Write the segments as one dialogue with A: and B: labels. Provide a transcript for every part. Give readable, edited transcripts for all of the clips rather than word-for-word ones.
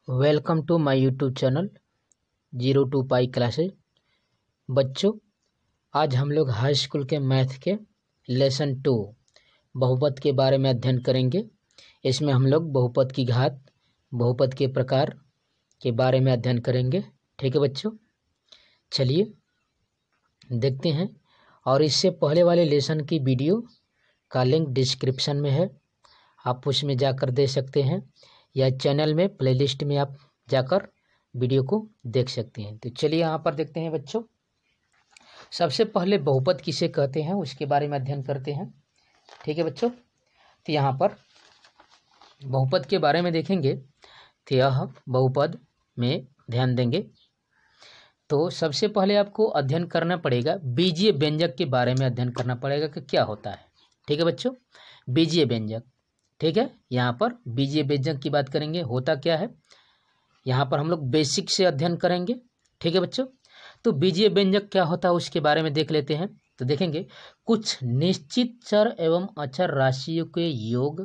A: Welcome to my YouTube channel 02 pi classes. बच्चों, आज हम लोग हाई स्कूल के मैथ के लेसन 2 बहुपद के बारे में अध्ययन करेंगे। इसमें हम लोग बहुपद की घात, बहुपद के प्रकार के बारे में अध्ययन करेंगे। ठीक है बच्चों, चलिए देखते हैं। और इससे पहले वाले लेसन की वीडियो का लिंक डिस्क्रिप्शन में है, आप उसमें जाकर दे सकते हैं, या चैनल में प्लेलिस्ट में आप जाकर वीडियो को देख सकते हैं। तो चलिए यहाँ पर देखते हैं बच्चों। सबसे पहले बहुपद किसे कहते हैं उसके बारे में अध्ययन करते हैं। ठीक है बच्चों, तो यहाँ पर बहुपद के बारे में देखेंगे। तो यह बहुपद में ध्यान देंगे तो सबसे पहले आपको अध्ययन करना पड़ेगा, बीजीय व्यंजक के बारे में अध्ययन करना पड़ेगा कि क्या होता है। ठीक है बच्चों, बीजीय व्यंजक। ठीक है, यहाँ पर बीजीय व्यंजक की बात करेंगे, होता क्या है यहाँ पर हम लोग बेसिक से अध्ययन करेंगे। ठीक है बच्चों, तो बीजीय व्यंजक क्या होता है उसके बारे में देख लेते हैं। तो देखेंगे, कुछ निश्चित चर एवं अचर राशियों के योग,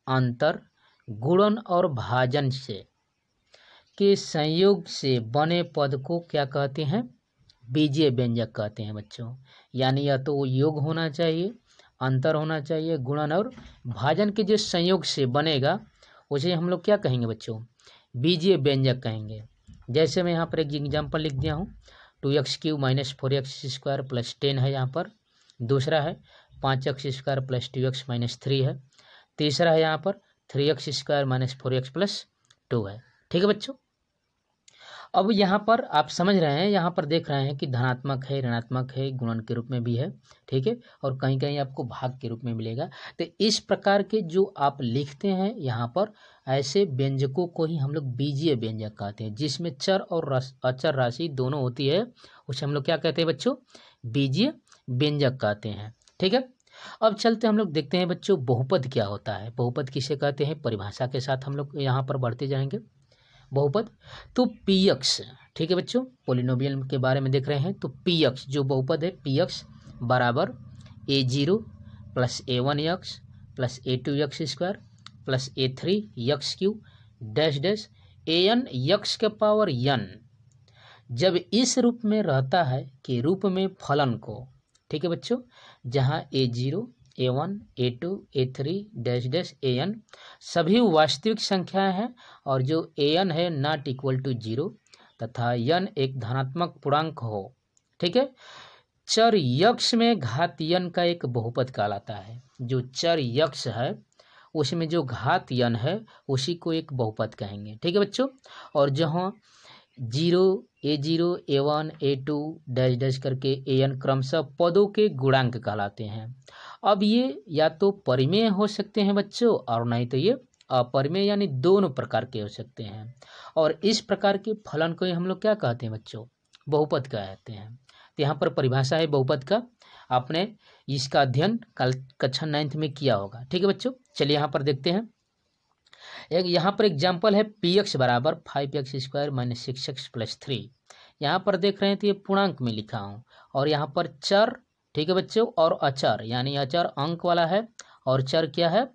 A: अंतर, गुणन और भाजन से के संयोग से बने पद को क्या कहते हैं? बीजीय व्यंजक कहते हैं बच्चों। यानी या तो वो योग होना चाहिए, अंतर होना चाहिए, गुणन और भाजन के जो संयोग से बनेगा उसे हम लोग क्या कहेंगे बच्चों? बीजीय व्यंजक कहेंगे। जैसे मैं यहाँ पर एक एग्जांपल लिख दिया हूँ, 2x³ - 4x² + 10 है यहाँ पर। दूसरा है 5x² + 2x - 3 है। तीसरा है यहाँ पर 3x² - 4x + 2 है। ठीक है बच्चों, अब यहाँ पर आप समझ रहे हैं, यहाँ पर देख रहे हैं कि धनात्मक है, ऋणात्मक है, गुणन के रूप में भी है। ठीक है, और कहीं कहीं आपको भाग के रूप में मिलेगा। तो इस प्रकार के जो आप लिखते हैं यहाँ पर, ऐसे व्यंजकों को ही हम लोग बीजीय व्यंजक कहते हैं, जिसमें चर और अचर राशि दोनों होती है, उसे हम लोग क्या कहते हैं बच्चों? बीजीय व्यंजक कहते हैं। ठीक है, अब चलते हम लोग देखते हैं बच्चों बहुपद क्या होता है, बहुपद किसे कहते हैं, परिभाषा के साथ हम लोग यहाँ पर बढ़ते जाएंगे। बहुपद तो px, ठीक है बच्चों, पोलिनोमियल के बारे में देख रहे हैं। तो px जो बहुपद है, px बराबर a0 + a1x + a2x² + a3x³ dash dash an x के पावर n, जब इस रूप में रहता है कि रूप में फलन को, ठीक है बच्चों, जहाँ a0 a1 a2 a3 dash dash an सभी वास्तविक संख्याएं हैं, और जो an है नॉट इक्वल टू 0 तथा n एक धनात्मक पूर्णांक हो। ठीक है, चर यक्ष में घात n का एक बहुपद कहलाता है। जो चर यक्ष है उसमें जो घात n है उसी को एक बहुपद कहेंगे। ठीक है बच्चों, और जहाँ 0 a0 a1 a2 dash dash करके an क्रमशः पदों के गुणांक कहलाते हैं। अब ये या तो परिमेय हो सकते हैं बच्चों, और नहीं तो ये अपरिमेय, यानी दोनों प्रकार के हो सकते हैं। और इस प्रकार के फलन को हम लोग क्या कहते हैं बच्चों? बहुपद कहते हैं। तो यहाँ पर परिभाषा है बहुपद का, आपने इसका अध्ययन कल कक्षा 9th में किया होगा। ठीक है बच्चों, चलिए यहाँ पर देखते हैं। एक यहाँ पर एग्जाम्पल है, px बराबर 5x² - 6x + 3। यहाँ पर देख रहे हैं तो ये पूर्णांक में लिखा हूँ, और यहाँ पर चर, ठीक है बच्चों, और अचर, यानी अचर अंक वाला है और चर क्या है?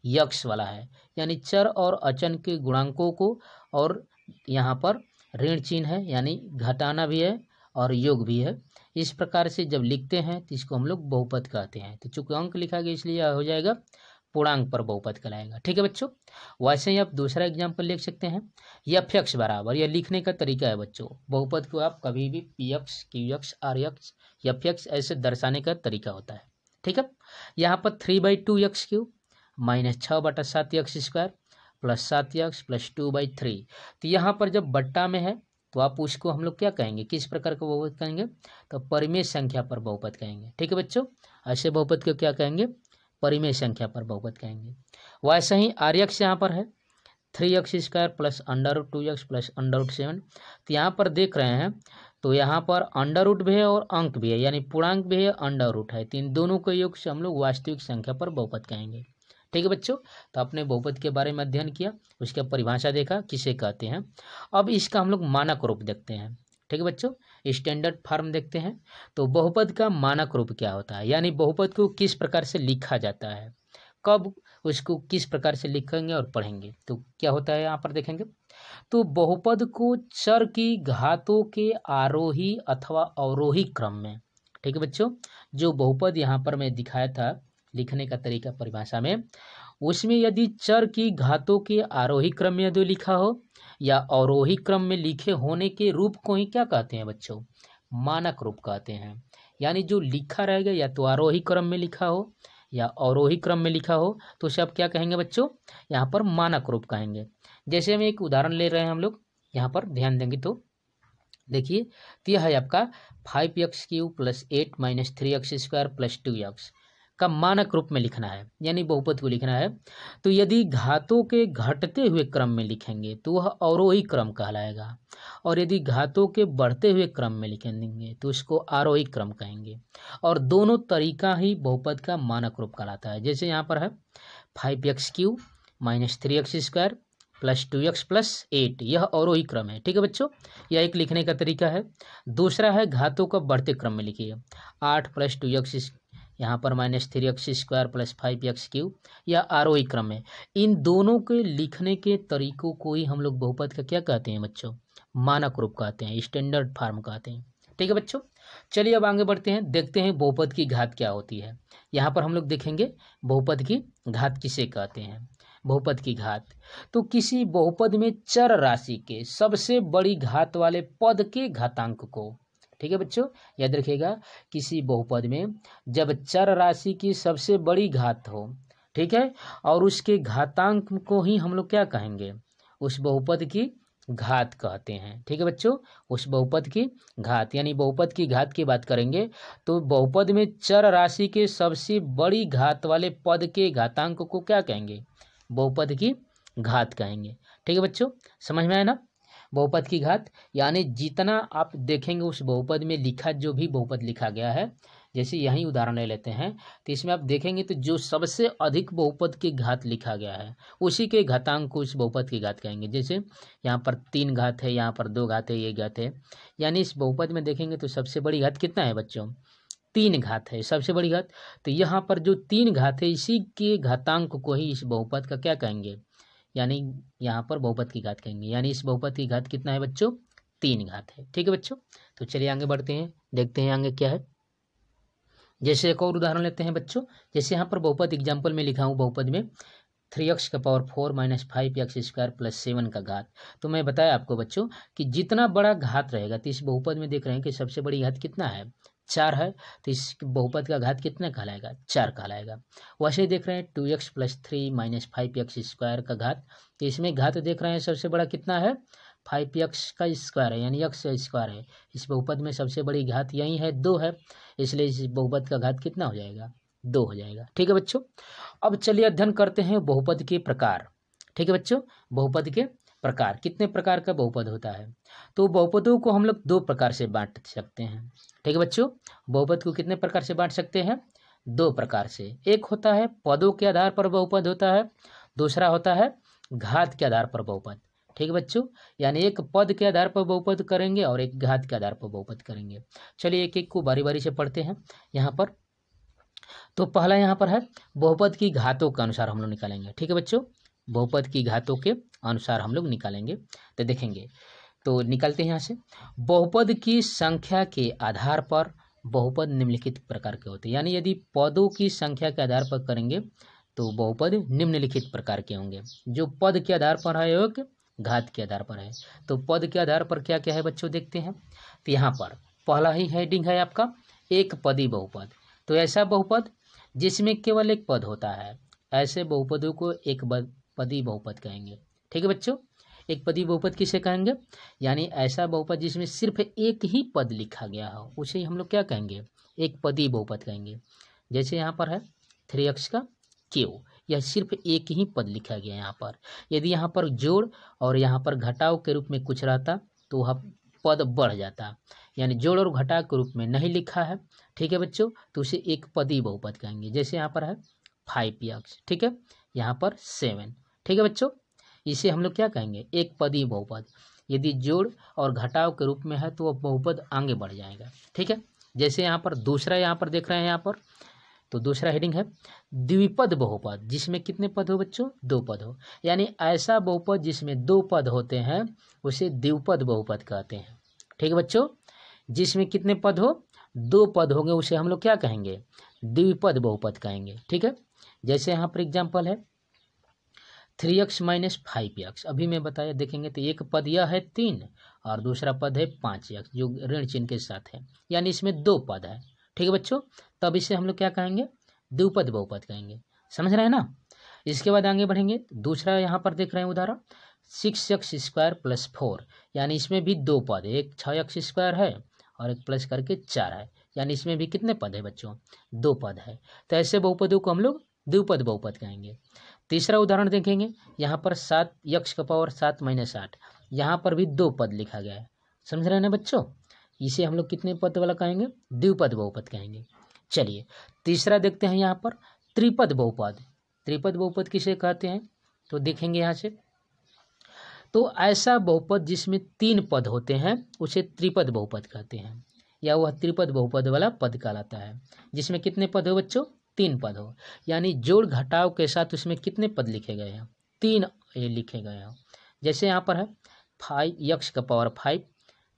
A: यक्ष वाला है। यानी चर और अचर के गुणांकों को, और यहाँ पर ऋण चिन्ह है, यानी घटाना भी है और योग भी है। इस प्रकार से जब लिखते हैं तो इसको हम लोग बहुपद कहते हैं। तो चूंकि अंक लिखा गया इसलिए हो जाएगा पूर्णांक पर बहुपद कहलाएगा। ठीक है बच्चों, वैसे ही आप दूसरा एग्जाम्पल लिख सकते हैं, fx बराबर, यह लिखने का तरीका है बच्चों। बहुपद को आप कभी भी px, qx, rx, fx ऐसे दर्शाने का तरीका होता है। ठीक है, यहाँ पर 3/2x³ - 6/7x² + 7x + 2/3। तो यहाँ पर जब बट्टा में है तो आप उसको हम लोग क्या कहेंगे, किस प्रकार का बहुपद कहेंगे? तो परिमेय संख्या पर बहुपद कहेंगे। ठीक है बच्चों, ऐसे बहुपद को क्या कहेंगे? परिमेय संख्या पर बहुपद कहेंगे। वैसे ही rx यहाँ पर है 3x² + √2x + √7। तो यहाँ पर देख रहे हैं तो यहाँ पर अंडर भी है और अंक भी है, यानी पूर्णांक भी है, अंडर है। तो इन दोनों के योग से हम लोग वास्तविक संख्या पर बहुपद कहेंगे। ठीक है बच्चों, तो आपने बहुपद के बारे में अध्ययन किया, उसका परिभाषा देखा किसे कहते हैं। अब इसका हम लोग मानक रूप देखते हैं। ठीक है बच्चों, स्टैंडर्ड फॉर्म देखते हैं। तो बहुपद का मानक रूप क्या होता है, यानी बहुपद को किस प्रकार से लिखा जाता है, कब उसको किस प्रकार से लिखेंगे और पढ़ेंगे। तो क्या होता है यहाँ पर देखेंगे, तो बहुपद को चर की घातों के आरोही अथवा अवरोही क्रम में, ठीक है बच्चों, जो बहुपद यहाँ पर मैं दिखाया था लिखने का तरीका परिभाषा में, उसमें यदि चर की घातों के आरोही क्रम में यदि लिखा हो या अवरोही क्रम में लिखे होने के रूप को ही क्या कहते हैं बच्चों, मानक रूप कहते हैं। यानी जो लिखा रहेगा या तो आरोही क्रम में लिखा हो या अवरोही क्रम में लिखा हो तो उसे आप क्या कहेंगे बच्चों, यहाँ पर मानक रूप कहेंगे। जैसे हम एक उदाहरण ले रहे हैं हम लोग, यहाँ पर ध्यान देंगे तो देखिए, तो यह है आपका 5x³ + 8 - 3x² + 2x का मानक रूप में लिखना है, यानी बहुपद को लिखना है। तो यदि घातों के घटते हुए क्रम में लिखेंगे तो वह अवरोही क्रम कहलाएगा, और यदि घातों के बढ़ते हुए क्रम में लिखेंगे तो उसको आरोही क्रम कहेंगे। और दोनों तरीका ही बहुपद का मानक रूप कहलाता है। जैसे यहाँ पर है 5x³ - 3x² + 2x + 8, यह अवरोही क्रम है, ठीक है बच्चों, यह एक लिखने का तरीका है। दूसरा है घातों का बढ़ते क्रम में लिखिए 8 + 2x, यहाँ पर -3x² + 5x³, या आरोही क्रम है। इन दोनों के लिखने के तरीकों को ही हम लोग बहुपद का क्या कहते हैं बच्चों, मानक रूप कहते हैं, स्टैंडर्ड फॉर्म कहते हैं, ठीक है बच्चों। चलिए अब आगे बढ़ते हैं, देखते हैं बहुपद की घात क्या होती है। यहाँ पर हम लोग देखेंगे बहुपद की घात किसे कहते हैं। बहुपद की घात, तो किसी बहुपद में चर राशि के सबसे बड़ी घात वाले पद के घातांक को, ठीक है बच्चों, याद रखिएगा, किसी बहुपद में जब चर राशि की सबसे बड़ी घात हो, ठीक है, और उसके घातांक को ही हम लोग क्या कहेंगे, उस बहुपद की घात कहते हैं, ठीक है बच्चों, उस बहुपद की घात। यानी बहुपद की घात की बात करेंगे तो बहुपद में चर राशि के सबसे बड़ी घात वाले पद के घातांक को क्या कहेंगे, बहुपद की घात कहेंगे, ठीक है बच्चों, समझ में आया ना। बहुपद की घात यानी जितना आप देखेंगे उस बहुपद में लिखा, जो भी बहुपद लिखा गया है, जैसे यही उदाहरण ले लेते हैं, तो इसमें आप देखेंगे तो जो सबसे अधिक बहुपद की घात लिखा गया है उसी के घातांक को उस बहुपद की घात कहेंगे। जैसे यहाँ पर 3 घात है, यहाँ पर 2 घात है, ये घात है, यानी इस बहुपद में देखेंगे तो सबसे बड़ी घात कितना है बच्चों, 3 घात है सबसे बड़ी घात। तो यहाँ पर जो 3 घात है इसी के घातांक को ही इस बहुपद का क्या कहेंगे, यानी यहाँ पर बहुपद की घात कहेंगे। यानी इस बहुपद की घात कितना है बच्चों, 3 घात है, ठीक है बच्चों। तो चलिए आगे बढ़ते हैं, देखते हैं आगे क्या है। जैसे एक और उदाहरण लेते हैं बच्चों, जैसे यहाँ पर बहुपद एग्जाम्पल में लिखा हूँ, बहुपद में 3x⁴ - 5x² + 7 का घात। तो मैं बताया आपको बच्चों कि जितना बड़ा घात रहेगा, तो इस बहुपद में देख रहे हैं कि सबसे बड़ी घात कितना है, 4 है, तो इस बहुपद का घात कितना कहलाएगा, 4 कहलाएगा। वैसे ही देख रहे हैं 2x + 3 - 5x² का घात, तो इसमें घात देख रहे हैं सबसे बड़ा कितना है, 5x का स्क्वायर है, यानी x का स्क्वायर है। इस बहुपद में सबसे बड़ी घात यही है, 2 है, इसलिए इस बहुपद का घात कितना हो जाएगा, 2 हो जाएगा, ठीक है बच्चों। अब चलिए अध्ययन करते हैं बहुपद के प्रकार, ठीक है बच्चों। बहुपद के प्रकार, कितने प्रकार का बहुपद होता है, तो बहुपदों को हम लोग 2 प्रकार से बांट सकते हैं, ठीक है बच्चों। बहुपद को कितने प्रकार से बांट सकते हैं, 2 प्रकार से। एक होता है पदों के आधार पर बहुपद होता है, दूसरा होता है घात के आधार पर बहुपद, ठीक है बच्चों। यानी एक पद के आधार पर बहुपद करेंगे और एक घात के आधार पर बहुपद करेंगे। चलिए एक एक को बारी बारी से पढ़ते हैं यहाँ पर। तो पहला यहाँ पर है बहुपद की घातों के अनुसार हम लोग निकालेंगे, ठीक है बच्चों, बहुपद की घातों के अनुसार हम लोग निकालेंगे। तो देखेंगे, तो निकालते हैं यहाँ से, बहुपद की संख्या के आधार पर बहुपद निम्नलिखित प्रकार के होते हैं। यानी यदि पदों की संख्या के आधार पर करेंगे तो बहुपद निम्नलिखित प्रकार के होंगे। जो पद के आधार पर है एक घात के आधार पर है। तो पद के आधार पर क्या क्या है बच्चों, देखते हैं। तो यहाँ पर पहला ही हेडिंग है आपका एक पदी बहुपद। तो ऐसा बहुपद जिसमें केवल एक पद होता है, ऐसे बहुपदों को एक पदी बहुपद कहेंगे, ठीक है बच्चों। एक पदी बहुपद किसे कहेंगे, यानी ऐसा बहुपद जिसमें सिर्फ एक ही पद लिखा गया हो, उसे हम लोग क्या कहेंगे, एक पदी बहुपद कहेंगे। जैसे यहाँ पर है 3x⁴, यह सिर्फ एक ही पद लिखा गया है यहाँ पर। यदि यहाँ पर जोड़ और यहाँ पर घटाव के रूप में कुछ रहता तो वह पद बढ़ जाता, यानी जोड़ और घटाव के रूप में नहीं लिखा है, ठीक है बच्चों, तो उसे एक पदी बहुपद कहेंगे। जैसे यहाँ पर है 5x, ठीक है, यहाँ पर 7, ठीक है बच्चों, इसे हम लोग क्या कहेंगे, एक पदी बहुपद। यदि जोड़ और घटाव के रूप में है तो वह बहुपद आगे बढ़ जाएगा, ठीक है। जैसे यहाँ पर दूसरा यहाँ पर देख रहे हैं, यहाँ पर तो दूसरा हेडिंग है द्विपद बहुपद, जिसमें कितने पद हो बच्चों? 2 पद हो। यानी ऐसा बहुपद जिसमें 2 पद होते हैं उसे द्विपद बहुपद कहते हैं। ठीक है बच्चों, जिसमें कितने पद हो? 2 पद होंगे उसे हम लोग क्या कहेंगे? द्विपद बहुपद कहेंगे। ठीक है, जैसे यहाँ पर एग्जाम्पल है 3x माइनस 5x। अभी मैं बताया देखेंगे तो एक पद यह है 3 और दूसरा पद है 5x जो ऋण चिन्ह के साथ है, यानी इसमें 2 पद है। ठीक है बच्चों, तब इसे हम लोग क्या कहेंगे? द्विपद बहुपद कहेंगे। समझ रहे हैं ना? इसके बाद आगे बढ़ेंगे। दूसरा यहाँ पर देख रहे हैं उदाहरण 6x स्क्वायर प्लस 4, यानी इसमें भी 2 पद है, एक 6x स्क्वायर है और एक प्लस करके 4 है, यानी इसमें भी कितने पद है बच्चों? 2 पद है। तो ऐसे बहुपदों को हम लोग द्विपद बहुपद कहेंगे। तीसरा उदाहरण देखेंगे, यहाँ पर 7x का पावर 7 माइनस 8, यहाँ पर भी 2 पद लिखा गया है। समझ रहे हैं ना बच्चों? इसे हम लोग कितने पद वाला कहेंगे? द्विपद बहुपद कहेंगे। चलिए तीसरा देखते हैं यहाँ पर त्रिपद बहुपद। त्रिपद बहुपद किसे कहते हैं? तो देखेंगे यहाँ से, तो ऐसा बहुपद जिसमें 3 पद होते हैं उसे त्रिपद बहुपद कहते हैं, या वह त्रिपद बहुपद वाला पद कहलाता है। जिसमें कितने पद हो बच्चों? 3 पद हो, यानी जोड़ घटाव के साथ उसमें कितने पद लिखे गए हैं? 3 लिखे गए हैं। जैसे यहाँ पर है 5x का पावर 5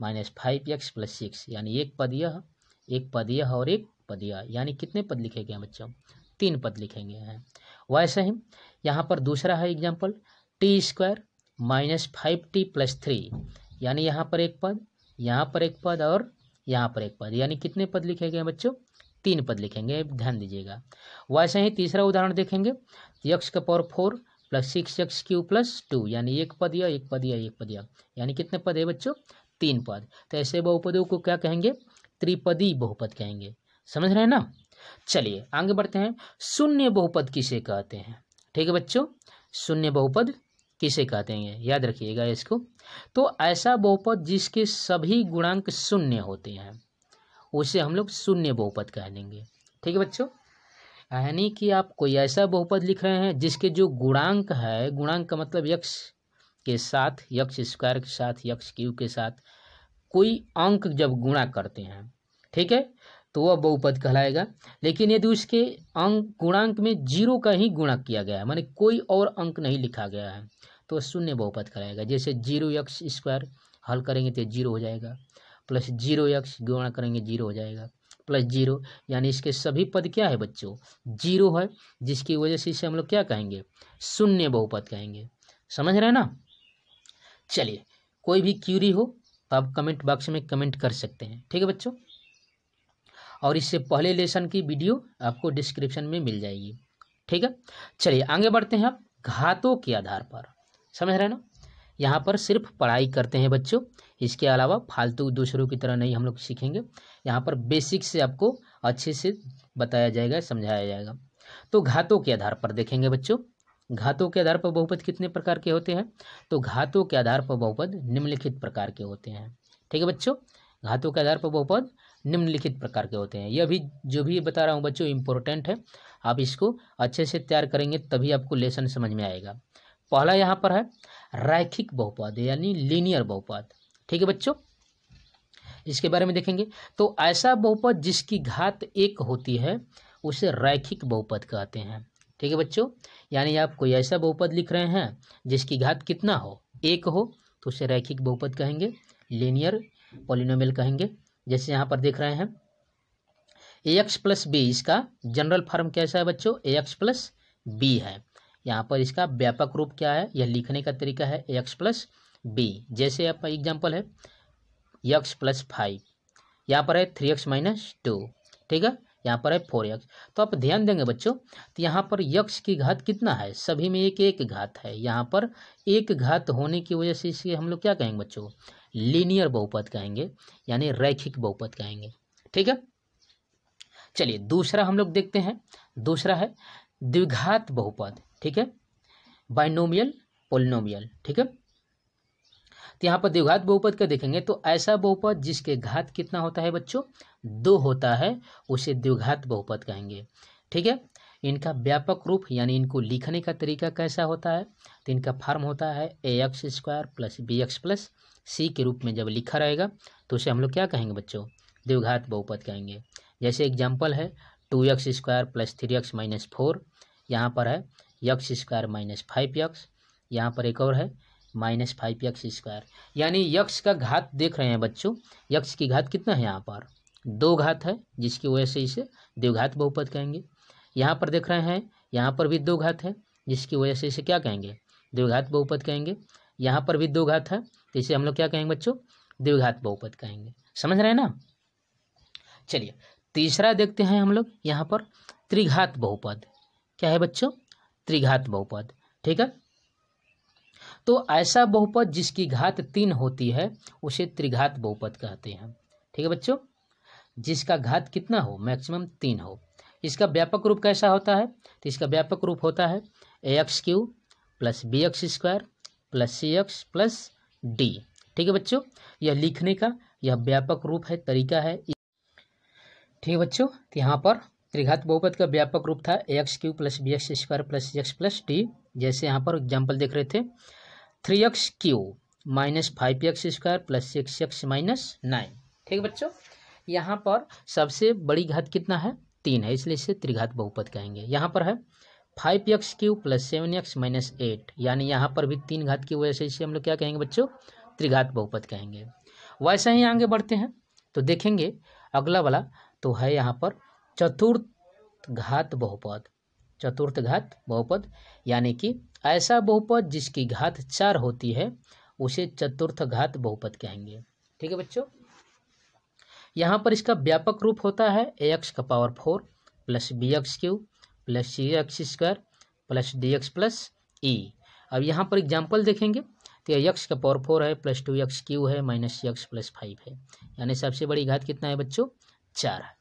A: माइनस 5x प्लस 6, यानी एक पद यह, एक पद यह और एक पद यह, यानी कितने पद लिखे गए हैं बच्चों? 3 पद लिखे गए हैं। वैसे ही यहाँ पर दूसरा है example T square minus 5t plus 3, यानी यहाँ पर एक पद, यहाँ पर एक पद और यहाँ पर एक पद, यानी कितने पद लिखे गए हैं बच्चों? 3 पद लिखेंगे, ध्यान दीजिएगा। वैसे ही तीसरा उदाहरण देखेंगे x का power 4 plus 6x Q plus 2, यानी एक पद यह, एक पद यह, एक पद यह, यानी कितने पद है बच्चों? 3 पद। तो ऐसे बहुपदों को क्या कहेंगे? त्रिपदी बहुपद कहेंगे। समझ रहे हैं ना? चलिए आगे बढ़ते हैं। शून्य बहुपद किसे कहते हैं? ठीक है बच्चों, शून्य बहुपद किसे कहते हैं याद रखिएगा इसको। तो ऐसा बहुपद जिसके सभी गुणांक शून्य होते हैं उसे हम लोग शून्य बहुपद कह देंगे। ठीक है बच्चों, यानी कि आप कोई ऐसा बहुपद लिख रहे हैं जिसके जो गुणांक है, गुणांक का मतलब x के साथ, x स्क्वायर के साथ, x क्यूब के साथ कोई अंक जब गुणा करते हैं, ठीक है, तो वह बहुपद कहलाएगा। लेकिन यदि उसके अंक गुणांक में 0 का ही गुणा किया गया है, माने कोई और अंक नहीं लिखा गया है, तो शून्य बहुपद कहलाएगा। जैसे 0x स्क्वायर हल करेंगे तो 0 हो जाएगा, प्लस 0x गुणा करेंगे 0 हो जाएगा, प्लस 0, यानी इसके सभी पद क्या है बच्चों? 0 है, जिसकी वजह से इसे हम लोग क्या कहेंगे? शून्य बहुपद कहेंगे। समझ रहे हैं ना? चलिए, कोई भी क्यूरी हो तो आप कमेंट बॉक्स में कमेंट कर सकते हैं। ठीक है बच्चों, और इससे पहले लेसन की वीडियो आपको डिस्क्रिप्शन में मिल जाएगी। ठीक है, चलिए आगे बढ़ते हैं। आप घातों के आधार पर, समझ रहे हैं ना? यहाँ पर सिर्फ पढ़ाई करते हैं बच्चों, इसके अलावा फालतू दूसरों की तरह नहीं हम लोग सीखेंगे। यहाँ पर बेसिक से आपको अच्छे से बताया जाएगा, समझाया जाएगा। तो घातों के आधार पर देखेंगे बच्चों, घातों के आधार पर बहुपद कितने प्रकार के होते हैं? तो घातों के आधार पर बहुपद निम्नलिखित प्रकार के होते हैं। ठीक है बच्चों, घातों के आधार पर बहुपद निम्नलिखित प्रकार के होते हैं। यह भी जो भी बता रहा हूँ बच्चों इम्पोर्टेंट है, आप इसको अच्छे से तैयार करेंगे तभी आपको लेसन समझ में आएगा। पहला यहाँ पर है रैखिक बहुपद यानी लीनियर बहुपद। ठीक है बच्चों, इसके बारे में देखेंगे। तो ऐसा बहुपद जिसकी घात 1 होती है उसे रैखिक बहुपद कहते हैं। ठीक है बच्चों, यानी आप कोई ऐसा बहुपद लिख रहे हैं जिसकी घात कितना हो? 1 हो, तो उसे रैखिक बहुपद कहेंगे, लीनियर पॉलिनोमियल कहेंगे। जैसे यहाँ पर देख रहे हैं ax प्लस बी, इसका जनरल फॉर्म कैसा है बच्चों? ax प्लस बी है। यहाँ पर इसका व्यापक रूप क्या है, यह लिखने का तरीका है ax प्लस बी। जैसे आपका एग्जाम्पल है x प्लस 5, यहाँ पर है 3x माइनस 2, ठीक है, यहाँ पर है 4x। तो आप ध्यान देंगे बच्चों, तो यहाँ पर x की घात कितना है? सभी में एक एक घात है, यहाँ पर एक घात होने की वजह से इसे हम लोग क्या कहेंगे बच्चों? लीनियर बहुपद कहेंगे, यानी रैखिक बहुपद कहेंगे। ठीक है, चलिए दूसरा हम लोग देखते हैं। दूसरा है द्विघात बहुपद। ठीक है, बाइनोमियल पॉलिनोमियल। ठीक है, तो यहाँ पर द्विघात बहुपद का देखेंगे तो ऐसा बहुपद जिसके घात कितना होता है बच्चों? 2 होता है, उसे द्विघात बहुपद कहेंगे। ठीक है, इनका व्यापक रूप यानी इनको लिखने का तरीका कैसा होता है? तो इनका फॉर्म होता है ax square plus bx plus c के रूप में जब लिखा रहेगा तो उसे हम लोग क्या कहेंगे बच्चों? द्विघात बहुपद कहेंगे। जैसे एग्जाम्पल है 2x² प्लस 3x माइनस 4, यहाँ पर है x² माइनस 5x, यहाँ पर एक और है माइनस 5x²। यानी यक्स का घात देख रहे हैं बच्चों, यक्स की घात कितना है, यहाँ पर 2 घात है, जिसकी वजह से इसे द्विघात बहुपद कहेंगे। यहाँ पर देख रहे हैं, यहाँ पर भी 2 घात है, जिसकी वजह से इसे क्या कहेंगे, द्विघात बहुपद कहेंगे। यहाँ पर भी 2 घात है, तो इसे हम लोग क्या कहेंगे बच्चों, द्विघात बहुपद कहेंगे। समझ रहे हैं ना। चलिए तीसरा देखते हैं हम लोग, यहाँ पर त्रिघात बहुपद। क्या है बच्चों, त्रिघात बहुपद। ठीक है, तो ऐसा बहुपद जिसकी घात 3 होती है उसे त्रिघात बहुपद कहते हैं। ठीक है बच्चों, जिसका घात कितना हो, मैक्सिमम 3 हो। इसका व्यापक रूप कैसा होता है, तो इसका व्यापक रूप होता है ax³ plus bx² plus cx plus d। ठीक है बच्चों, यह लिखने का यह व्यापक रूप है, तरीका है। ठीक है बच्चों, तो यहाँ पर त्रिघात बहुपद का व्यापक रूप था ax³ plus bx² plus cx plus d। जैसे यहाँ पर एग्जाम्पल देख रहे थे, 3x³ minus 5x² plus 6x minus 9। ठीक है बच्चों, यहाँ पर सबसे बड़ी घात कितना है, 3 है, इसलिए इसे त्रिघात बहुपद कहेंगे। यहाँ पर है 5x³ प्लस 7x माइनस 8, यानी यहाँ पर भी 3 घात की वजह से इसे हम लोग क्या कहेंगे बच्चों, त्रिघात बहुपद कहेंगे। वैसे ही आगे बढ़ते हैं तो देखेंगे अगला वाला तो है यहाँ पर चतुर्थ घात बहुपद। चतुर्थ घात बहुपद यानी कि ऐसा बहुपद जिसकी घात 4 होती है उसे चतुर्थ घात बहुपद कहेंगे। ठीक है बच्चों, यहाँ पर इसका व्यापक रूप होता है ax⁴ plus bx³ plus cx² plus dx plus e। अब यहाँ पर एग्जाम्पल देखेंगे तो x⁴ है प्लस 2x³ है माइनस cx प्लस 5 है, यानी सबसे बड़ी घात कितना है बच्चों, 4 है।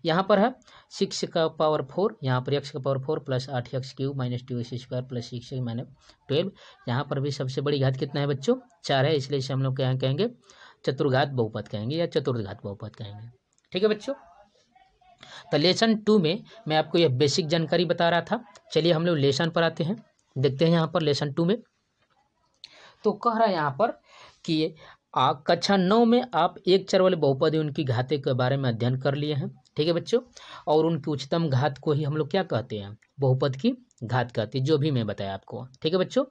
A: यहाँ पर है 6⁴, यहाँ पर x⁴ plus 8x³ minus 2x² plus 6 minus 12, यहाँ पर भी सबसे बड़ी घात कितना है बच्चों, 4 है, इसलिए इसे हम लोग क्या कहेंगे, चतुर्घात बहुपद कहेंगे या चतुर्घात बहुपद कहेंगे। ठीक है बच्चों, तो लेसन 2 में मैं आपको यह बेसिक जानकारी बता रहा था। चलिए हम लोग लेसन पर आते हैं, देखते हैं यहाँ पर लेसन 2 में तो कह रहा है यहाँ पर कि कक्षा 9 में आप एक चर वाले बहुपद उनकी घाते के बारे में अध्ययन कर लिए हैं। ठीक है बच्चों, और उनकी उच्चतम घात को ही हम लोग क्या कहते हैं, बहुपद की घात कहते हैं, जो भी मैं बताया आपको। ठीक है बच्चों,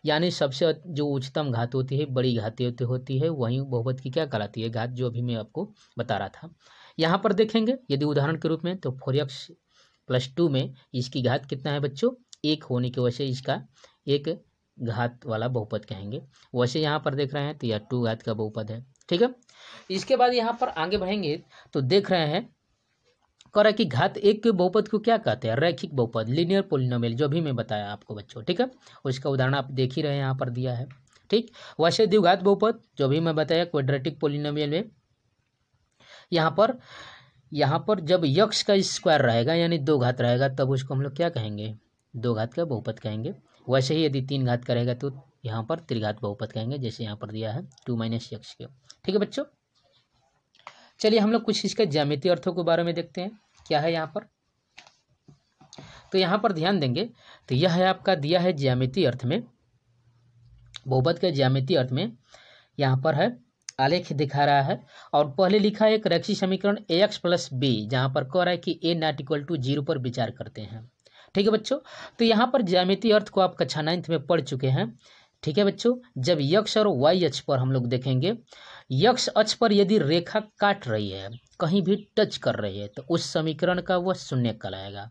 A: यानी सबसे जो उच्चतम घात होती है, बड़ी घात होती है, वही बहुपद की क्या कहलाती है, घात, जो भी मैं आपको बता रहा था। यहाँ पर देखेंगे यदि उदाहरण के रूप में तो 4x प्लस 2 में इसकी घात कितना है बच्चों, 1 होने की वजह से इसका एक घात वाला बहुपद कहेंगे। वैसे यहाँ पर देख रहे हैं तो यह 2 घात का बहुपद है। ठीक है, इसके बाद यहाँ पर आगे बढ़ेंगे तो देख रहे हैं कह रहा है कि घात 1 के बहुपद को क्या कहते हैं, रैखिक बहुपद, लीनियर पोलिनोमियल, जो भी मैं बताया आपको बच्चों। ठीक है, उसका उदाहरण आप देख ही रहे हैं, यहाँ पर दिया है। ठीक, वैसे द्विघात बहुपद जो भी मैं बताया क्वाड्रेटिक पोलिनोमियल में, यहाँ पर जब यक्स का स्क्वायर रहेगा यानी 2 घात रहेगा तब उसको हम लोग क्या कहेंगे, 2 घात का बहुपद कहेंगे। वैसे ही यदि 3 घात का रहेगा तो यहाँ पर त्रिघात बहुपद कहेंगे, जैसे यहाँ पर दिया है 2 माइनस x²। ठीक है बच्चों, चलिए हम लोग कुछ इसके ज्यामितीय अर्थों के बारे में देखते हैं क्या है यहाँ पर। तो यहाँ पर ध्यान देंगे तो यह है आपका दिया है ज्यामितीय अर्थ में, बहुपद के ज्यामितीय अर्थ में यहाँ पर है आलेख दिखा रहा है, और पहले लिखा है एक रैखिक समीकरण ax प्लस b, जहाँ पर कह रहा है कि a नॉट इक्वल टू 0 पर विचार करते हैं। ठीक है बच्चों, तो यहाँ पर ज्यामितीय अर्थ को आप कक्षा 9 में पढ़ चुके हैं। ठीक है बच्चों, जब यक्ष और वाई अक्ष पर हम लोग देखेंगे, यक्ष अक्ष पर यदि रेखा काट रही है, कहीं भी टच कर रही है, तो उस समीकरण का वह शून्य कहलाएगा,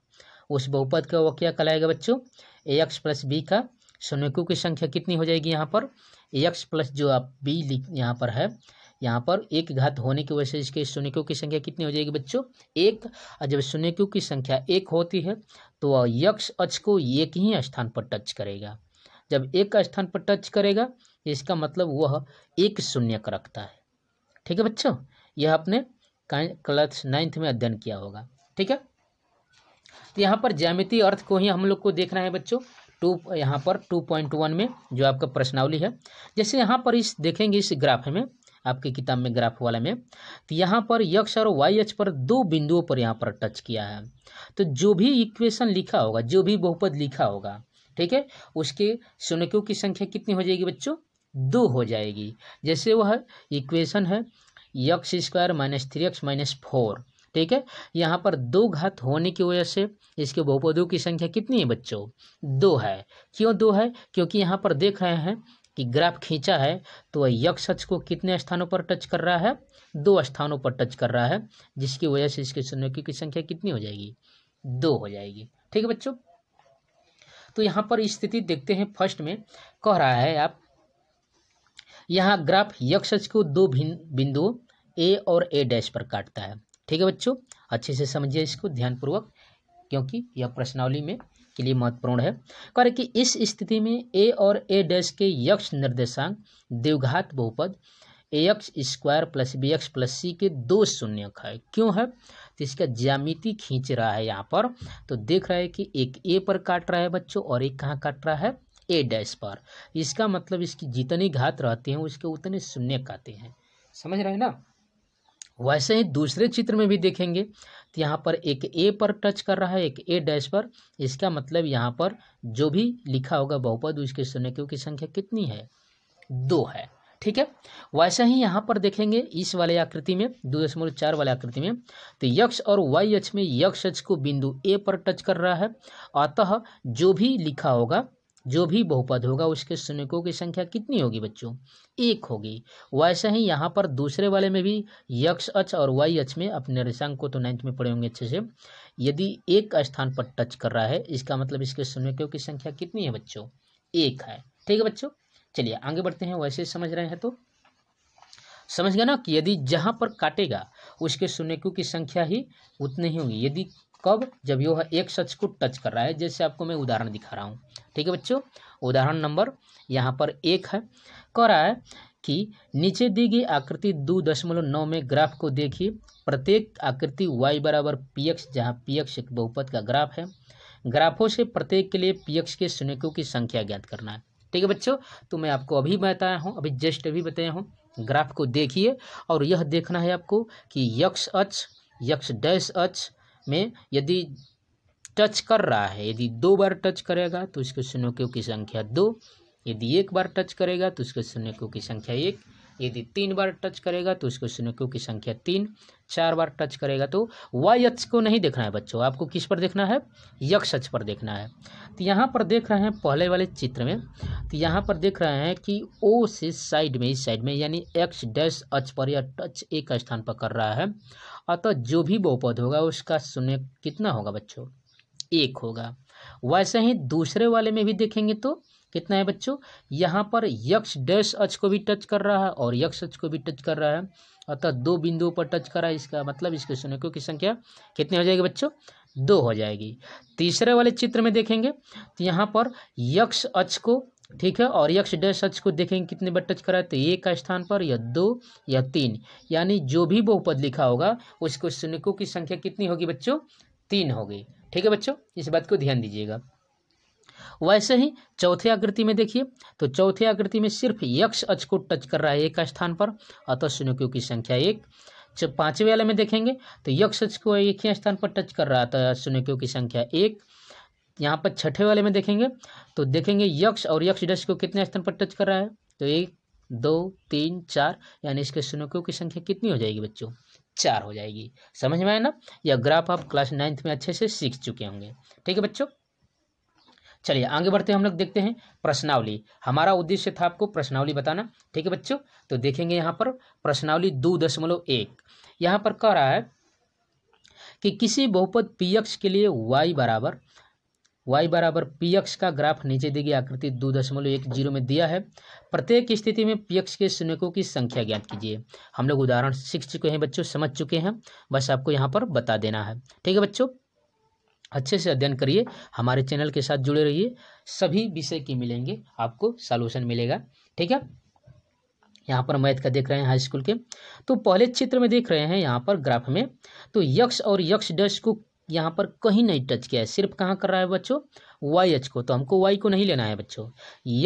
A: उस बहुपद का वह क्या कहलाएगा बच्चों, ax प्लस b का शून्यकों की संख्या कितनी हो जाएगी, यहाँ पर ax प्लस जो आप b यहाँ पर है, यहाँ पर 1 घात होने की वजह से इसके शून्यकों की संख्या कितनी हो जाएगी बच्चों, 1। और जब शून्यकों की संख्या 1 होती है तो वह यक्ष अक्ष को एक ही स्थान पर टच करेगा। जब एक स्थान पर टच करेगा इसका मतलब वह एक शून्यक रखता है। ठीक है बच्चों, यह आपने क्लास 9 में अध्ययन किया होगा। ठीक है, तो यहाँ पर ज्यामितीय अर्थ को ही हम लोग को देखना है बच्चों। यहाँ पर 2.1 में जो आपका प्रश्नावली है, जैसे यहाँ पर इस देखेंगे इस ग्राफ में, आपकी किताब में ग्राफ वाला में, तो यहाँ पर यक्ष और वाई अक्ष पर 2 बिंदुओं पर यहाँ पर टच किया है। तो जो भी इक्वेशन लिखा होगा, जो भी बहुपद लिखा होगा, ठीक है, उसके शून्यकों की संख्या कितनी हो जाएगी बच्चों, 2 हो जाएगी। जैसे वह इक्वेशन है x² माइनस 3x माइनस 4, ठीक है। यहाँ पर 2 घात होने की वजह से इसके बहुपदों की संख्या कितनी है बच्चों? 2 है। क्यों 2 है? क्योंकि यहाँ पर देख रहे हैं कि ग्राफ खींचा है तो वह x अक्ष को कितने स्थानों पर टच कर रहा है? 2 स्थानों पर टच कर रहा है, जिसकी वजह से इसके शून्यों की संख्या कितनी हो जाएगी? 2 हो जाएगी। ठीक है बच्चों। तो यहाँ पर स्थिति देखते हैं। फर्स्ट में कह रहा है आप यहाँ ग्राफ x अक्ष को 2 बिंदुओं A और A' पर काटता है। ठीक है बच्चों, अच्छे से समझिए इसको ध्यानपूर्वक, क्योंकि यह प्रश्नावली में के लिए महत्वपूर्ण है। कह रहे कि इस स्थिति में A और A' के x निर्देशांक द्विघात बहुपद ax square plus bx plus c के 2 शून्यक है। क्यों है? तो इसका ज्यामिति खींच रहा है यहाँ पर, तो देख रहा है कि एक A पर काट रहा है बच्चों और एक कहाँ काट रहा है? A' पर। इसका मतलब इसकी जितनी घात रहती हैं उसके उतने शून्यक आते हैं। समझ रहे हैं ना? वैसे ही दूसरे चित्र में भी देखेंगे तो यहाँ पर एक A पर टच कर रहा है, एक A' पर। इसका मतलब यहाँ पर जो भी लिखा होगा बहुपद उसके शून्यकों की संख्या कितनी है? 2 है। ठीक है। वैसे ही यहाँ पर देखेंगे इस वाले आकृति में 2.4 वाले आकृति में, तो x और y अक्ष में x अक्ष को बिंदु A पर टच कर रहा है, अतः जो भी लिखा होगा, जो भी बहुपद होगा उसके शून्यकों की संख्या कितनी होगी बच्चों? 1 होगी। वैसे ही यहाँ पर दूसरे वाले में भी x अक्ष और y अक्ष में, अपने निर्देशांक को तो 9th में पढ़े होंगे अच्छे से, यदि एक स्थान पर टच कर रहा है इसका मतलब इसके शून्यकों की संख्या कितनी है बच्चों? 1 है। ठीक है बच्चों, चलिए आगे बढ़ते हैं। वैसे समझ रहे हैं तो समझ गया ना कि यदि जहां पर काटेगा उसके शून्यकों की संख्या ही उतनी ही होगी। यदि कब? जब यह एक अक्ष को टच कर रहा है, जैसे आपको मैं उदाहरण दिखा रहा हूँ। ठीक है बच्चों, उदाहरण नंबर यहाँ पर 1 है। कह रहा है कि नीचे दी गई आकृति 2.9 में ग्राफ को देखिए। प्रत्येक आकृति y बराबर px, जहाँ px एक बहुपद का ग्राफ है, ग्राफों से प्रत्येक के लिए px के शून्यकों की संख्या ज्ञात करना है। ठीक है बच्चों, तो मैं आपको अभी बताया हूँ, अभी जस्ट अभी बताया हूँ। ग्राफ को देखिए और यह देखना है आपको कि x अक्ष, x डैश अक्ष में यदि टच कर रहा है, यदि 2 बार टच करेगा तो इसके शून्यकों की संख्या 2, यदि 1 बार टच करेगा तो इसके शून्यकों की संख्या 1, यदि 3 बार टच करेगा तो इसको शून्यकों की संख्या 3, 4 बार टच करेगा तो y अक्ष को नहीं देखना है बच्चों, आपको किस पर देखना है? x अक्ष पर देखना है। तो यहाँ पर देख रहे हैं पहले वाले चित्र में, तो यहाँ पर देख रहे हैं कि O से साइड में, इस साइड में यानी x डैश अक्ष पर यह टच एक स्थान पर कर रहा है, अतः जो भी बहुपद होगा उसका शून्य कितना होगा बच्चों? 1 होगा। वैसे ही दूसरे वाले में भी देखेंगे तो कितना है बच्चों? यहाँ पर x डैश अक्ष को भी टच कर रहा है और x अक्ष को भी टच कर रहा है, अतः 2 बिंदुओं पर टच कर रहा है। इसका मतलब इसके शून्यकों की संख्या कितनी हो जाएगी बच्चों? 2 हो जाएगी। तीसरे वाले चित्र में देखेंगे तो यहाँ पर x अक्ष को, ठीक है, और x डैश अक्ष को देखेंगे कितने बार टच कर रहा है, तो 1 का स्थान पर या 2 या 3, यानी जो भी बहुपद लिखा होगा उसको शून्यकों की संख्या कितनी होगी बच्चों? 3 होगी। ठीक है बच्चों, इस बात को ध्यान दीजिएगा। वैसे ही चौथे आकृति में देखिए, तो चौथे आकृति में सिर्फ x अक्ष को टच कर रहा है 1 स्थान पर, अतः शून्यकों की संख्या 1। जब पांचवें वाले में देखेंगे तो x अक्ष को एक ही स्थान पर टच कर रहा था, शून्यकों की संख्या 1। यहाँ पर छठे वाले में देखेंगे तो देखेंगे x और x डैश को कितने स्थान पर टच कर रहा है, तो 1 2 3 4, यानी इसके शून्यकों की संख्या कितनी हो जाएगी बच्चों? 4 हो जाएगी। समझ में आया ना? यह ग्राफ आप क्लास 9th में अच्छे से सीख चुके होंगे। ठीक है बच्चों, चलिए आगे बढ़ते हैं। हम लोग देखते हैं प्रश्नावली। हमारा उद्देश्य था आपको प्रश्नावली बताना। ठीक है बच्चों, तो देखेंगे यहाँ पर प्रश्नावली 2.1। यहाँ पर कह रहा है कि किसी बहुपद px के लिए y बराबर px का ग्राफ नीचे दी गई आकृति 2.10 में दिया है। प्रत्येक स्थिति में px के शून्यकों की संख्या ज्ञात कीजिए। हम लोग उदाहरण सीख चुके हैं बच्चों, समझ चुके हैं, बस आपको यहाँ पर बता देना है। ठीक है बच्चों, अच्छे से अध्ययन करिए, हमारे चैनल के साथ जुड़े रहिए, सभी विषय की मिलेंगे आपको, सॉल्यूशन मिलेगा। ठीक है, यहाँ पर मैथ का देख रहे हैं हाई स्कूल के, तो पहले चित्र में देख रहे हैं यहाँ पर ग्राफ में, तो x और x डैश को यहाँ पर कहीं नहीं टच किया है, सिर्फ कहाँ कर रहा है बच्चों? y अक्ष को। तो हमको y को नहीं लेना है बच्चों,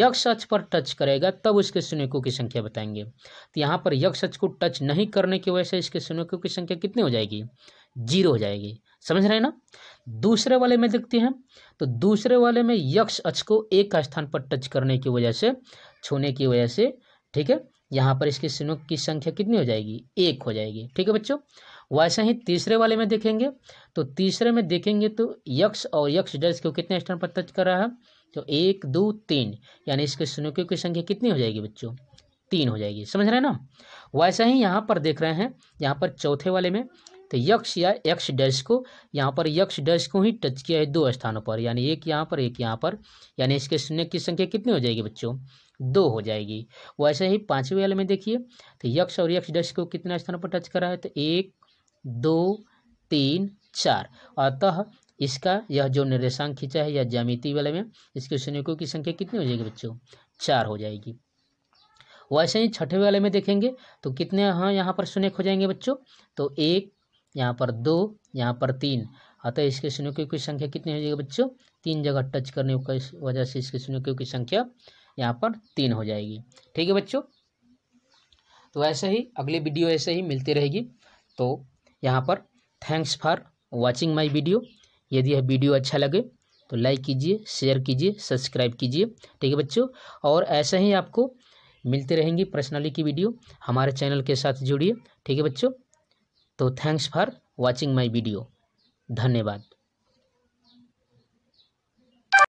A: x अक्ष पर टच करेगा तब उसके शून्यकों की संख्या बताएंगे। तो यहाँ पर x अक्ष को टच नहीं करने की वजह से इसके शून्यकों की संख्या कितनी हो जाएगी? 0 हो जाएगी। समझ रहे हैं ना? दूसरे वाले में देखते हैं, तो दूसरे वाले में x अक्ष को एक स्थान पर टच करने की वजह से, छूने की वजह से, ठीक है, यहाँ पर इसके शून्यों की संख्या कितनी हो जाएगी, 1 हो जाएगी। ठीक है बच्चों। वैसे ही तीसरे वाले में देखेंगे तो तीसरे में देखेंगे तो यक्स और यक्स डैश को कितने स्थान पर टच कर रहा है, तो 1 2 3, यानी इसके शून्यों की संख्या कितनी हो जाएगी बच्चों, 3 हो जाएगी। समझ रहे हैं ना। वैसा ही यहाँ पर देख रहे हैं, यहाँ पर चौथे वाले में तो यक्स या एक्स डैश को, यहाँ पर यक्स डैश को ही टच किया है 2 स्थानों पर, यानी एक यहाँ पर एक यहाँ पर, यानी इसके शून्य की संख्या कितनी हो जाएगी बच्चों, 2 हो जाएगी। वैसे ही पांचवें वाले में देखिए तो यक्स और यक्स डैश को कितने स्थानों पर टच करा है, तो 1 2 3 4, अतः इसका यह जो निर्देशांक खींचा है या ज्यामिति वाले में, इसके शून्यकों की संख्या कितनी हो जाएगी बच्चों, 4 हो जाएगी। वैसे ही छठे वाले में देखेंगे तो कितने यहाँ पर शून्यक हो जाएंगे बच्चों, तो 1, यहाँ पर 2, यहाँ पर 3, अतः इसके शून्यकों की संख्या कितनी हो जाएगी बच्चों, 3 जगह टच करने की वजह से इसके शून्यकों की संख्या यहाँ पर 3 हो जाएगी। ठीक है बच्चों। तो ऐसे ही अगली वीडियो ऐसे ही मिलती रहेगी। तो यहाँ पर thanks for watching my video. यदि यह वीडियो अच्छा लगे तो लाइक कीजिए, शेयर कीजिए, सब्सक्राइब कीजिए। ठीक है बच्चों। और ऐसे ही आपको मिलती रहेंगी पर्सनली की वीडियो, हमारे चैनल के साथ जुड़िए। ठीक है बच्चों। तो thanks for watching my video. धन्यवाद।